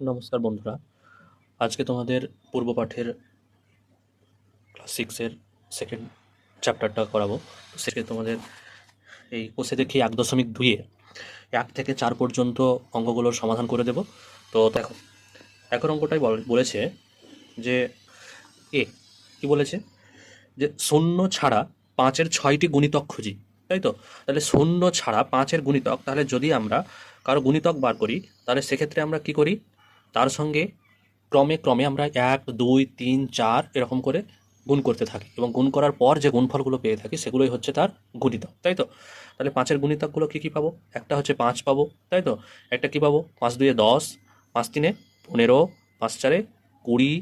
নমস্কার বন্ধুরা, আজকে তোমাদের পূর্ব পাঠের ক্লাস সিক্সের সেকেন্ড চ্যাপ্টারটা করাবো। তো সেটা তোমাদের এই কোষে দেখি 1.2-এ 1 থেকে 4 পর্যন্ত অঙ্কগুলোর সমাধান করে দেব। তো দেখো, এখন অঙ্কটাই বলেছে যে কি বলেছে যে 0 ছাড়া 5-এর 6টি গুণিতক খুঁজি, তাই তো? তাহলে 0 ছাড়া 5-এর গুণিতক, তাহলে যদি আমরা কারো গুণিতক বার করি তাহলে সেক্ষেত্রে আমরা কি করি, তার সঙ্গে ক্রমে ক্রমে আমরা 1, 2, 3, 4 এরকম করে গুণ করতে থাকি এবং গুণ করার পর যে গুণফলগুলো পেয়ে থাকি সেগুলোই হচ্ছে তার গুণিতক, তাই তো? তাহলে 5-এর গুণিতকগুলো কী কী পাবো? একটা হচ্ছে 5 পাবো, তাই তো? একটা কী পাবো? 5 2 10, 5 3 15, 5 4 20,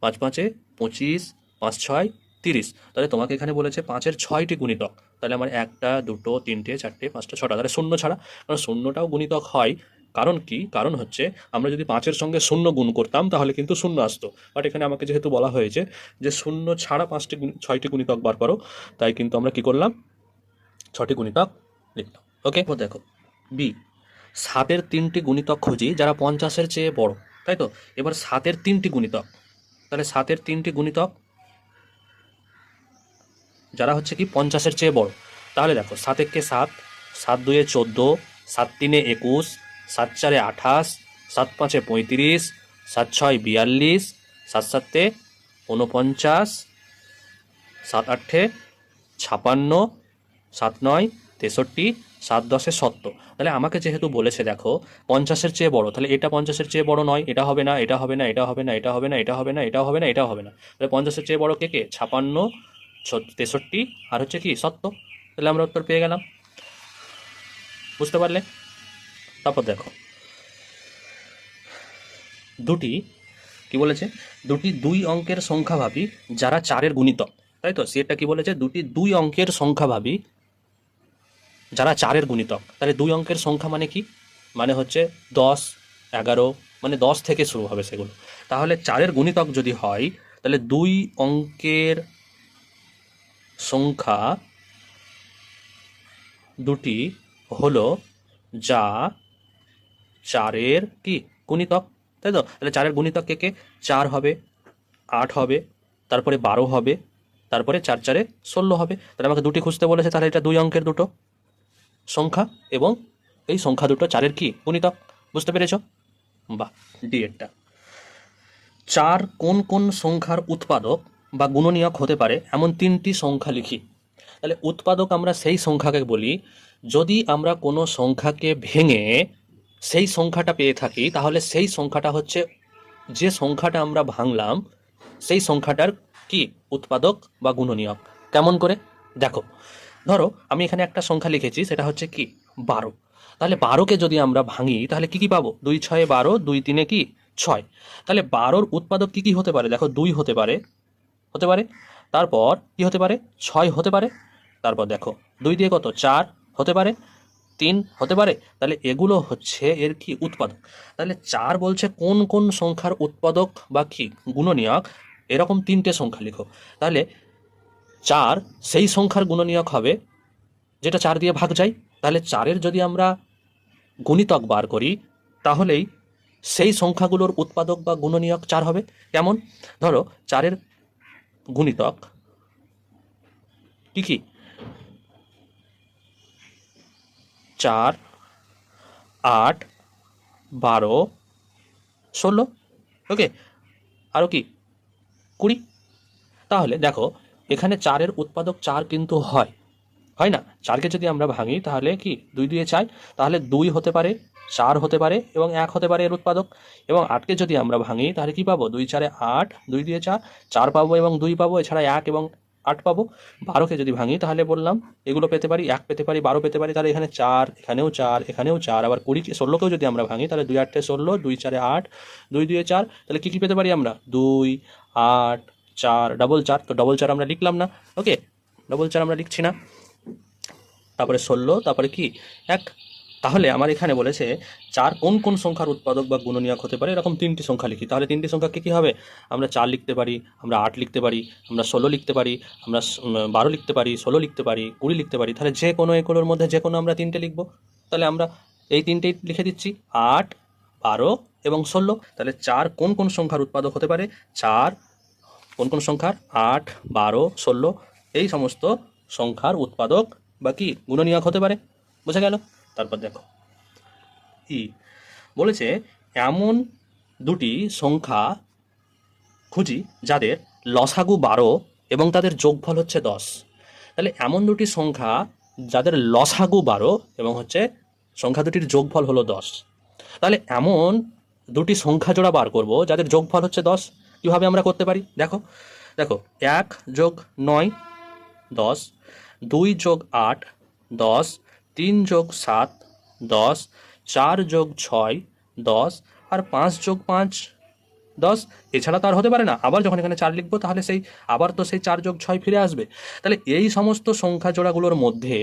5 5 25, 5 6 30। তাহলে তোমাকে এখানে বলেছে 5-এর 6টি গুণিতক। তাহলে আমার 1টা 2টো 3টে 4টে 5টা 6টা, তাহলে 0 ছাড়া, কারণ 0টাও গুণিতক হয়। কারণ কি? কারণ হচ্ছে আমরা যদি 5-এর সঙ্গে 0 গুণ করতাম তাহলে কিন্তু 0 আসতো। বাট এখানে আমাকে যেহেতু বলা হয়েছে যে 0 ছাড়া 6টি গুণিতক বার করো, তাই কিন্তু আমরা কি করলাম, 6টি গুণিতক লিখলাম। ওকে, দেখো বি, 7-এর 3টি গুণিতক খুঁজি যারা 50-এর চেয়ে বড়, তাই তো? এবার 7-এর 3টি গুণিতক, তাহলে 7-এর 3টি গুণিতক যারা হচ্ছে কি 50-এর চেয়ে বড়। তাহলে দেখো 7 একে 7, 7 2 14, 7 3 21, 7 4 28, 7 5 35, 7 6 42, 7 7 49, 7 8 56, 7 9 63, 7 10 70। তাহলে আমাকে যেহেতু বলেছে দেখো 50-এর চেয়ে বড়, তাহলে এটা 50-এর চেয়ে বড় নয়, এটা হবে না, এটা হবে না, এটা হবে না, এটা হবে না, এটা হবে না, এটাও হবে না, এটাও হবে না। তাহলে 50-এর চেয়ে বড় কে কে? 56, 63 আর হচ্ছে কি 70। তাহলে আমরা উত্তর পেয়ে গেলাম। বুঝতে পারলে? তারপর দেখো দুটি কি বলেছে, দুটি 2 অঙ্কের সংখ্যা ভাবি যারা 4-এর গুণিতক, তাই তো? সেটা কি বলেছে? দুটি 2 অঙ্কের সংখ্যা ভাবি যারা 4-এর গুণিতক। তাহলে 2 অঙ্কের সংখ্যা মানে কি? মানে হচ্ছে 10, 11, মানে 10 থেকে শুরু হবে সেগুলো। তাহলে 4-এর গুণিতক যদি হয় তাহলে 2 অঙ্কের সংখ্যা দুটি হলো যা 4-এর কি গুণিতক, তাই তো? তাহলে 4-এর গুণিতক কে কে? 4 হবে, 8 হবে, তারপরে 12 হবে, তারপরে 4 4 16 হবে। তাহলে আমাকে দুটি খুঁজতে বলেছে, তাহলে এটা 2 অঙ্কের দুটো সংখ্যা এবং এই সংখ্যা দুটো 4-এর কি গুণিতক। বুঝতে পেরেছ? বাহ। ডি এরটা, 4 কোন কোন সংখ্যার উৎপাদক বা গুণনীয়ক হতে পারে এমন 3টি সংখ্যা লিখি। তাহলে উৎপাদক আমরা সেই সংখ্যাকে বলি যদি আমরা কোনো সংখ্যাকে ভেঙে সেই সংখ্যাটা পেয়ে থাকি, তাহলে সেই সংখ্যাটা হচ্ছে, যে সংখ্যাটা আমরা ভাঙলাম সেই সংখ্যাটার কি উৎপাদক বা গুণনীয়ক। কেমন করে? দেখো, ধরো আমি এখানে একটা সংখ্যা লিখেছি, সেটা হচ্ছে কি 12। তাহলে 12কে যদি আমরা ভাঙি তাহলে কি কি পাবো? 2 6 12, 2 3 কি 6। তাহলে 12-র উৎপাদক কি কি হতে পারে? দেখো 2 হতে পারে, হতে পারে, তারপর কি হতে পারে? 6 হতে পারে, তারপর দেখো 2 দিয়ে কত 4 হতে পারে, 3 হতে পারে। তাহলে এগুলো হচ্ছে এর কি উৎপাদক। তাহলে 4 বলছে কোন কোন সংখ্যার উৎপাদক বা কি গুণনীয়ক, এরকম 3টে সংখ্যা লিখো। তাহলে 4 সেই সংখ্যার গুণনীয়ক হবে যেটা 4 দিয়ে ভাগ যায়। তাহলে 4-এর যদি আমরা গুণিতক বার করি তাহলেই সেই সংখ্যাগুলোর উৎপাদক বা গুণনীয়ক 4 হবে। কেমন? ধরো 4-এর গুণিতক কি কি? 4, 8, 12, 16, ওকে, আরও কি 20। তাহলে দেখো এখানে 4-এর উৎপাদক 4 কিন্তু হয়, হয় না? 4কে যদি আমরা ভাঙি তাহলে কি 2 দিয়ে 4, তাহলে 2 হতে পারে, 4 হতে পারে এবং 1 হতে পারে এর উৎপাদক। এবং 8কে যদি আমরা ভাঙি তাহলে কি পাবো? 2 4 8, 2 দিয়ে 4, 4 পাবো এবং 2 পাবো, এছাড়া 1 এবং 8 পাবো। 12কে যদি ভাঙি তাহলে বললাম এগুলো পেতে পারি, 1 পেতে পারি, 12 পেতে পারি। তাহলে এখানে 4, এখানেও 4, এখানেও 4, আবার 20 16কেও যদি আমরা ভাঙি তাহলে 2 8 16, 2 4 8, 2 2 4, তাহলে কি কি পেতে পারি আমরা? 2 8 4 ডবল 4, তো ডবল 4 আমরা লিখলাম না, ওকে, ডবল 4 আমরা লিখছি না। তারপরে 16, তারপরে কি 1। তাহলে আমার এখানে বলেছে 4 কোন কোন সংখ্যার উৎপাদক বা গুণনীয়ক হতে পারে এরকম 3টি সংখ্যা লিখি। তাহলে 3টি সংখ্যা কি কি হবে? আমরা 4 লিখতে পারি, আমরা 8 লিখতে পারি, আমরা 16 লিখতে পারি, আমরা 12 লিখতে পারি, 16 লিখতে পারি, 20 লিখতে পারি। তাহলে যে কোনো এগুলোর মধ্যে যে কোনো আমরা 3টে লিখবো। তাহলে আমরা এই 3টেই লিখে দিচ্ছি, 8, 12, এবং 16। তাহলে 4 কোন কোন সংখ্যার উৎপাদক হতে পারে? 4 কোন কোন সংখ্যার? 8, 12, 16 এই সমস্ত সংখ্যার উৎপাদক বা কি গুণনীয়ক হতে পারে। বোঝা গেল? তারপর দেখো বলেছে এমন দুটি সংখ্যা খুঁজি যাদের লসাগু 12 এবং তাদের যোগফল হচ্ছে 10। তাহলে এমন দুটি সংখ্যা যাদের লসাগু 12 এবং হচ্ছে সংখ্যা দুটির যোগফল হলো 10। তাহলে এমন দুটি সংখ্যা জোড়া বার করব যাদের যোগফল হচ্ছে 10। কীভাবে আমরা করতে পারি? দেখো দেখো 1 যোগ 9 10, 2 যোগ 8 10, 3 যোগ 7 10, 4 যোগ 6 10 আর 5 যোগ 5 10। এছাড়া তো আর হতে পারে না। আবার যখন এখানে 4 লিখবো তাহলে আবার তো সেই 4 যোগ 6 ফিরে আসবে। তাহলে এই সমস্ত সংখ্যা জোড়াগুলোর মধ্যে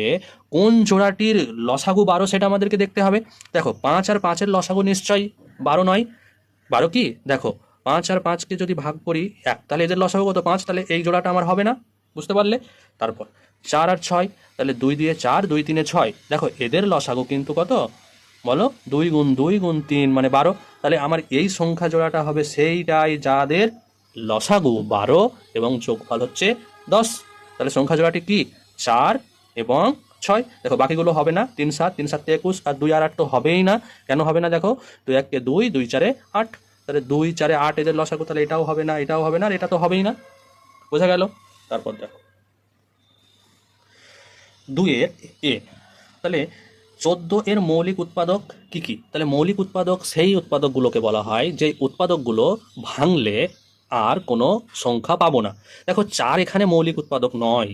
কোন জোড়াটির লসাগু 12 সেটা আমাদেরকে দেখতে হবে। দেখো 5 আর 5-এর লসাগু নিশ্চয়ই 12 নয়। 12 কি? দেখো 5 আর 5কে যদি ভাগ করি 1, তাহলে এদের লসাগু কত? 5। তাহলে এই জোড়াটা আমার হবে না। বুঝতে পারলে? তারপর 4 আর 6, তাহলে 2 দিয়ে 4, 2 3 6। দেখো এদের লসাগু কিন্তু কত? বলো 2 গুণ 2 গুণ 3 মানে 12। তাহলে আমার এই সংখ্যা জোড়াটা হবে সেইটাই যাদের লসাগু 12 এবং যোগফল হচ্ছে 10। তাহলে সংখ্যা জোড়াটি কি? 4 এবং 6। দেখো বাকিগুলো হবে না। 3 7, 3 7 21 আর 2 আর 8 তো হবেই না। কেন হবে না? দেখো 2 1 2, 2 4 8। তাহলে 2 4 8 এদের লসাগু, তাহলে এটাও হবে না, এটাও হবে না, আর এটা তো হবেই না। বোঝা গেল? তারপর দেখো 2 এর এ, তাহলে 14 এর মৌলিক উৎপাদক কি কি? তাহলে মৌলিক উৎপাদক সেই উৎপাদকগুলোকে বলা হয় যে উৎপাদকগুলো ভাঙলে আর কোনো সংখ্যা পাবো না। দেখো 4 এখানে মৌলিক উৎপাদক নয়।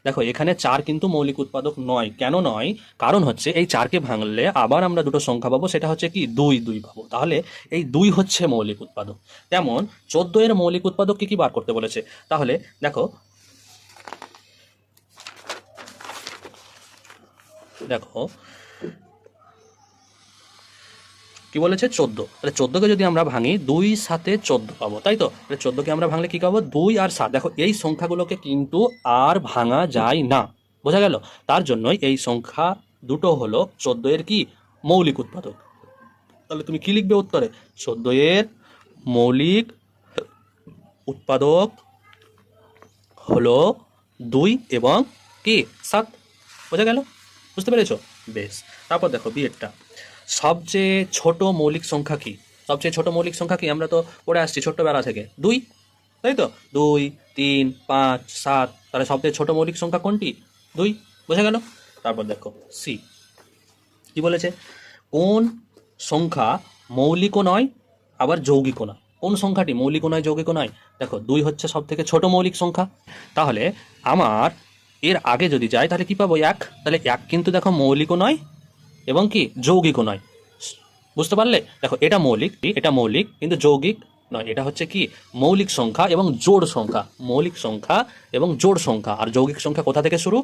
দেখো এখানে 4 কিন্তু মৌলিক উৎপাদক নয়। কেন নয়? কারণ হচ্ছে এই 4কে ভাঙলে আবার আমরা দুটো সংখ্যা পাবো, সেটা হচ্ছে কি 2 2 পাবো। তাহলে এই 2 হচ্ছে মৌলিক উৎপাদক। তেমন 14 এর মৌলিক উৎপাদক কি কি বার করতে বলেছে? তাহলে দেখো দেখো কি বলেছে? 14। তাহলে 14কে যদি আমরা ভাঙি 2 7 14 পাবো, তাই তো? তাহলে 14কে আমরা ভাঙলে কি পাবো? 2 আর 7। দেখো এই সংখ্যাগুলোকে কিন্তু আর ভাঙা যায় না। বোঝা গেল? তার জন্যই এই সংখ্যা দুটো হলো 14 এর কি মৌলিক উৎপাদক। তাহলে তুমি কি লিখবে উত্তরে? 14 এর মৌলিক উৎপাদক হলো 2 এবং কি 7। বোঝা গেল? বুঝতে পেরেছো? বেশ। তারপর দেখো বিয়েরটা, সবচেয়ে ছোট মৌলিক সংখ্যা কি? সবচেয়ে ছোট মৌলিক সংখ্যা কি? আমরা তো পড়ে আসছি ছোট্টবেলা থেকে 2, তাই তো? 2 3 5 7। তাহলে সবচেয়ে ছোট মৌলিক সংখ্যা কোনটি? 2। বোঝা গেল? তারপর দেখো সি কি বলেছে? কোন সংখ্যা মৌলিকও নয় আবার যৌগিকও নয়? কোন সংখ্যাটি মৌলিকও নয় যৌগিকও নয়? দেখো 2 হচ্ছে সব থেকে ছোট মৌলিক সংখ্যা। তাহলে আমার এর আগে যদি যাই তাহলে কি পাবো? 1। তাহলে 1 কিন্তু দেখো মৌলিকও নয় এবং কি যৌগিকও নয়। বুঝতে পারলে? দেখো এটা মৌলিক কিন্তু যৌগিক নয়। এটা হচ্ছে কি মৌলিক সংখ্যা এবং জোড় সংখ্যা। মৌলিক সংখ্যা এবং জোড় সংখ্যা। আর যৌগিক সংখ্যা কোথা থেকে শুরু?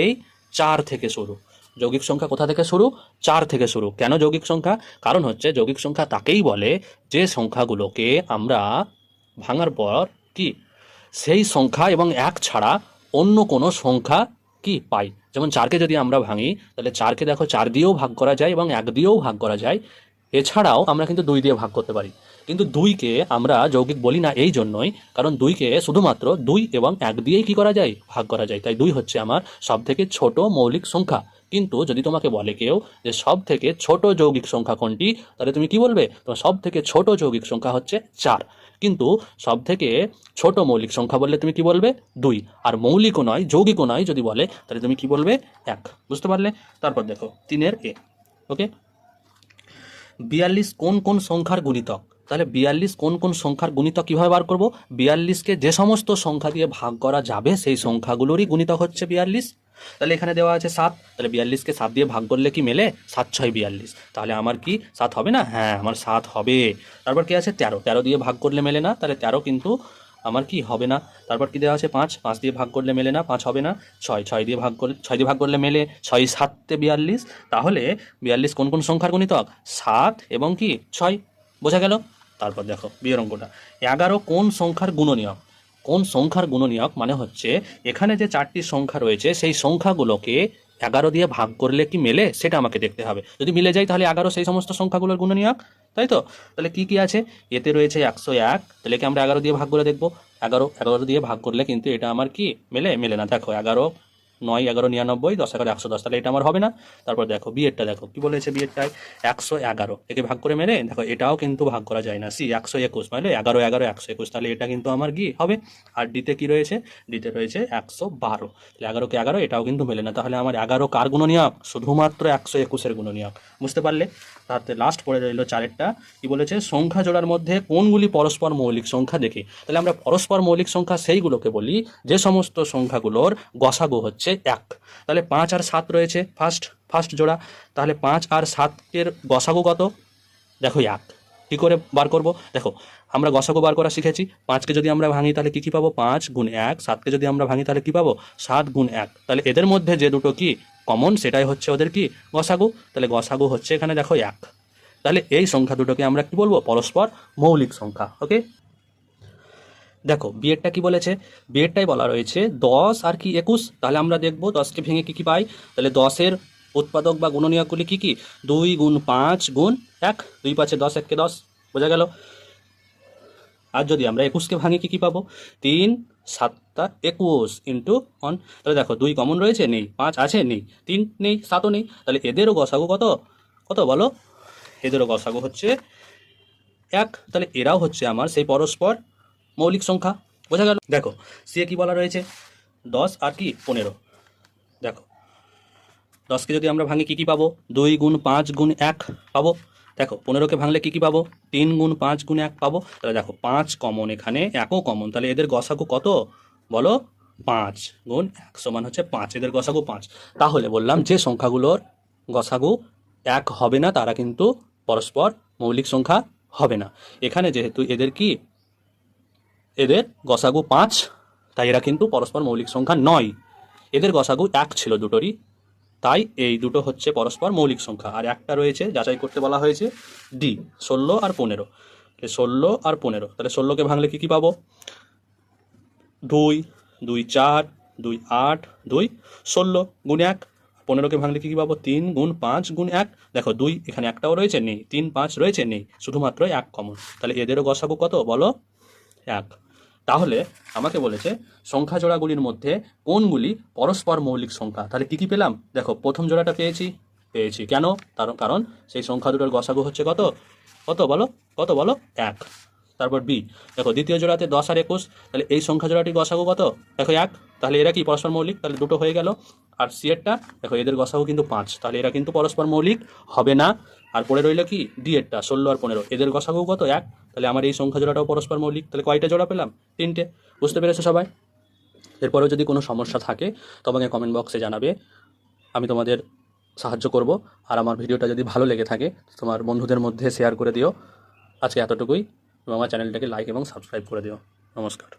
এই 4 থেকে শুরু। যৌগিক সংখ্যা কোথা থেকে শুরু? 4 থেকে শুরু। কেন যৌগিক সংখ্যা? কারণ হচ্ছে যৌগিক সংখ্যা তাকেই বলে যে সংখ্যাগুলোকে আমরা ভাঙার পর কি সেই সংখ্যা এবং 1 ছাড়া অন্য কোনো সংখ্যা কি পাই। যেমন 4কে যদি আমরা ভাঙি তাহলে 4কে দেখো 4 দিয়েও ভাগ করা যায় এবং 1 দিয়েও ভাগ করা যায়। এছাড়াও আমরা কিন্তু 2 দিয়ে ভাগ করতে পারি। কিন্তু 2কে আমরা যৌগিক বলি না এই জন্যই, কারণ 2কে শুধুমাত্র 2 এবং 1 দিয়েই কি করা যায়? ভাগ করা যায়। তাই 2 হচ্ছে আমার সব থেকে ছোট মৌলিক সংখ্যা। কিন্তু যদি তোমাকে বলে কেউ যে সব থেকে ছোট যৌগিক সংখ্যা কোনটি, তাহলে তুমি কি বলবে? তোমার সব থেকে ছোট যৌগিক সংখ্যা হচ্ছে 4। কিন্তু সব থেকে ছোট মৌলিক সংখ্যা বললে তুমি কি বলবে? 2। আর মৌলিকও নয় যৌগিকও নয় যদি বলে তাহলে তুমি কি বলবে? 1। বুঝতে পারলে? তারপর দেখো 3-এর এ, ওকে, 42 কোন কোন সংখ্যার গুণিতক? তাহলে 42 কোন কোন সংখ্যার গুণিতক কিভাবে বার করব? 42কে যে সমস্ত সংখ্যা দিয়ে ভাগ করা যাবে সেই সংখ্যাগুলোরই গুণিতক হচ্ছে 42। তাহলে এখানে দেওয়া আছে 7। তাহলে 42কে 7 দিয়ে ভাগ করলে কি মেলে? 7 6 42। তাহলে আমার কি 7 হবে না? হ্যাঁ আমার 7 হবে। তারপর কি আছে? 13। 13 দিয়ে ভাগ করলে মেলে না, তাহলে 13 কিন্তু আমার কি হবে না। তারপর কি দেওয়া আছে? 5। 5 দিয়ে ভাগ করলে মেলে না, 5 হবে না। 6। 6 দিয়ে ভাগ করলে মেলে। 6 7 42। তাহলে 42 কোন কোন সংখ্যার গুণিতক? 7 এবং কি 6। বোঝা গেল? তারপর দেখো বিয়ের অঙ্কটা, 11 কোন সংখ্যার গুণনীয়ক? কোন সংখ্যার গুণনীয়ক মানে হচ্ছে এখানে যে 4টি সংখ্যা রয়েছে সেই সংখ্যাগুলোকে 11 দিয়ে ভাগ করলে কি মেলে সেটা আমাকে দেখতে হবে। যদি মিলে যায় তাহলে 11 সেই সমস্ত সংখ্যাগুলোর গুণনীয়ক, তাই তো? তাহলে কি কি আছে? এতে রয়েছে 101, তাহলে কি আমরা 11 দিয়ে ভাগ করে দেখবো? 11 দিয়ে ভাগ করলে কিন্তু এটা আমার কি মেলে না। দেখো 11 9 11 99, 10 11 110, তাহলে এটা আমার হবে না। তারপর দেখো বিয়েরটা, দেখো কি বলেছে বিয়েরটায় 111, একে ভাগ করে মেলে, দেখো এটাও কিন্তু ভাগ করা যায় না। 121 মানে 11 11 121, তাহলে এটা কিন্তু আমার কি হবে? আর ডিতে কি রয়েছে? ডিতে রয়েছে 112, তাহলে 11 কে 11, এটাও কিন্তু মেলে না। তাহলে আমার 11 কার গুণনীয়ক? শুধুমাত্র 121-এর গুণনীয়ক। বুঝতে পারলে? তাতে লাস্ট পড়ে রইল 4-এরটা, কি বলেছে? সংখ্যা জোড়ার মধ্যে কোনগুলি পরস্পর মৌলিক সংখ্যা দেখি। তাহলে আমরা পরস্পর মৌলিক সংখ্যা সেইগুলোকে বলি যে সমস্ত সংখ্যাগুলোর গসাগু হচ্ছে 1। তাহলে 5 আর 7 রয়েছে ফার্স্ট জোড়া, তাহলে 5 আর 7-এর গসাগু কত? দেখো 1। কী করে বার করব? দেখো আমরা গসাগু বার করা শিখেছি। 5কে যদি আমরা ভাঙি তাহলে কী পাবো? 5 গুণ 1। 7কে যদি আমরা ভাঙি তাহলে কী পাবো? 7 গুণ 1। তাহলে এদের মধ্যে যে দুটো কি কমন, সেটাই হচ্ছে ওদের কি গসাগু। তাহলে গসাগু হচ্ছে এখানে দেখো 1। তাহলে এই সংখ্যা দুটোকে আমরা কি বলবো? পরস্পর মৌলিক সংখ্যা। ওকে, দেখো বিয়েরটা কি বলেছে? বিয়েরটাই বলা রয়েছে 10 আর কি 21। তাহলে আমরা দেখবো 10কে ভেঙে কি কি পাই। তাহলে 10-এর উৎপাদক বা গুণনীয়কগুলি কি কি? 2 গুণ 5 গুণ 1, 2 5 10, 1 কে 10, বোঝা গেল। আর যদি আমরা 21কে ভাঙি কি কি পাবো? 3 7 21 ইন্টু 1। তাহলে দেখো 2 কমন রয়েছে, নেই। 5 আছে, নেই। 3 নেই, 7ও নেই। তাহলে এদেরও গসাগু কত? কত বলো? এদেরও গসাগু হচ্ছে 1। তাহলে এরাও হচ্ছে আমার সেই পরস্পর মৌলিক সংখ্যা। বোঝা গেল? দেখো সে কি বলা রয়েছে? 10 আর কি 15। দেখো 10কে যদি আমরা ভাঙি কি কি পাবো? 2 গুণ 5 গুণ 1 পাবো। দেখো 15কে ভাঙলে কি কি পাবো? 3 গুণ 5 গুণ 1 পাবো। তাহলে দেখো 5 কমন, এখানে 1ও কমন, তাহলে এদের গসাগু কত বলো? 5 গুণ 1 সমান হচ্ছে 5, এদের গসাগু 5। তাহলে বললাম যে সংখ্যাগুলোর গসাগু 1 হবে না তারা কিন্তু পরস্পর মৌলিক সংখ্যা হবে না। এখানে যেহেতু এদের গসাগু 5, তাই এরা কিন্তু পরস্পর মৌলিক সংখ্যা নয়। এদের গসাগু 1 ছিল দুটোরই, তাই এই দুটো হচ্ছে পরস্পর মৌলিক সংখ্যা। আর একটা রয়েছে যাচাই করতে বলা হয়েছে ডি, 16 আর 15। 16 আর 15, তাহলে 16কে ভাঙলে কি কি পাবো? 2 2 4 2 8 2 16 গুণ 1। 15কে ভাঙলে কি কি পাবো? 3 গুণ 5 গুণ 1। দেখো 2 এখানে একটাও রয়েছে, নেই। 3 5 রয়েছে, নেই, শুধুমাত্র 1 কমন। তাহলে এদেরও গসাগু কত বলো? 1। তাহলে আমাকে বলেছে সংখ্যা জোড়াগুলির মধ্যে কোনগুলি পরস্পর মৌলিক সংখ্যা। তাহলে কি কি পেলাম? দেখো প্রথম জোড়াটা পেয়েছি কেন? কারণ সেই সংখ্যা দুটোর গসাগু হচ্ছে কত? কত বলো? কত বলো? 1। তারপর বি, দেখো দ্বিতীয় জোড়াতে 10 আর 21, তাহলে এই সংখ্যা জোড়াটির গসাগু কত? দেখো 1, তাহলে এরা কি পরস্পর মৌলিক? তাহলে দুটো হয়ে গেল। আর সি এরটা, দেখো এদের গসাগু কিন্তু 5, তাহলে এরা কিন্তু পরস্পর মৌলিক হবে না। আর পড়ে রইল কি? ডি এরটা, 16 আর 15, এদের গসাগু কত? 1, তাহলে আমার এই সংখ্যা জোড়াটাও পরস্পর মৌলিক। তাহলে কয়টা জোড়া পেলাম? 3টে। বুঝতে পেরেছো সবাই? এরপরেও যদি কোনো সমস্যা থাকে তোমাকে কমেন্ট বক্সে জানাবে, আমি তোমাদের সাহায্য করব। আর আমার ভিডিওটা যদি ভালো লেগে থাকে তোমার বন্ধুদের মধ্যে শেয়ার করে দিও। আজকে এতটুকুই, এবং আমার চ্যানেলটাকে লাইক এবং সাবস্ক্রাইব করে দিও। নমস্কার।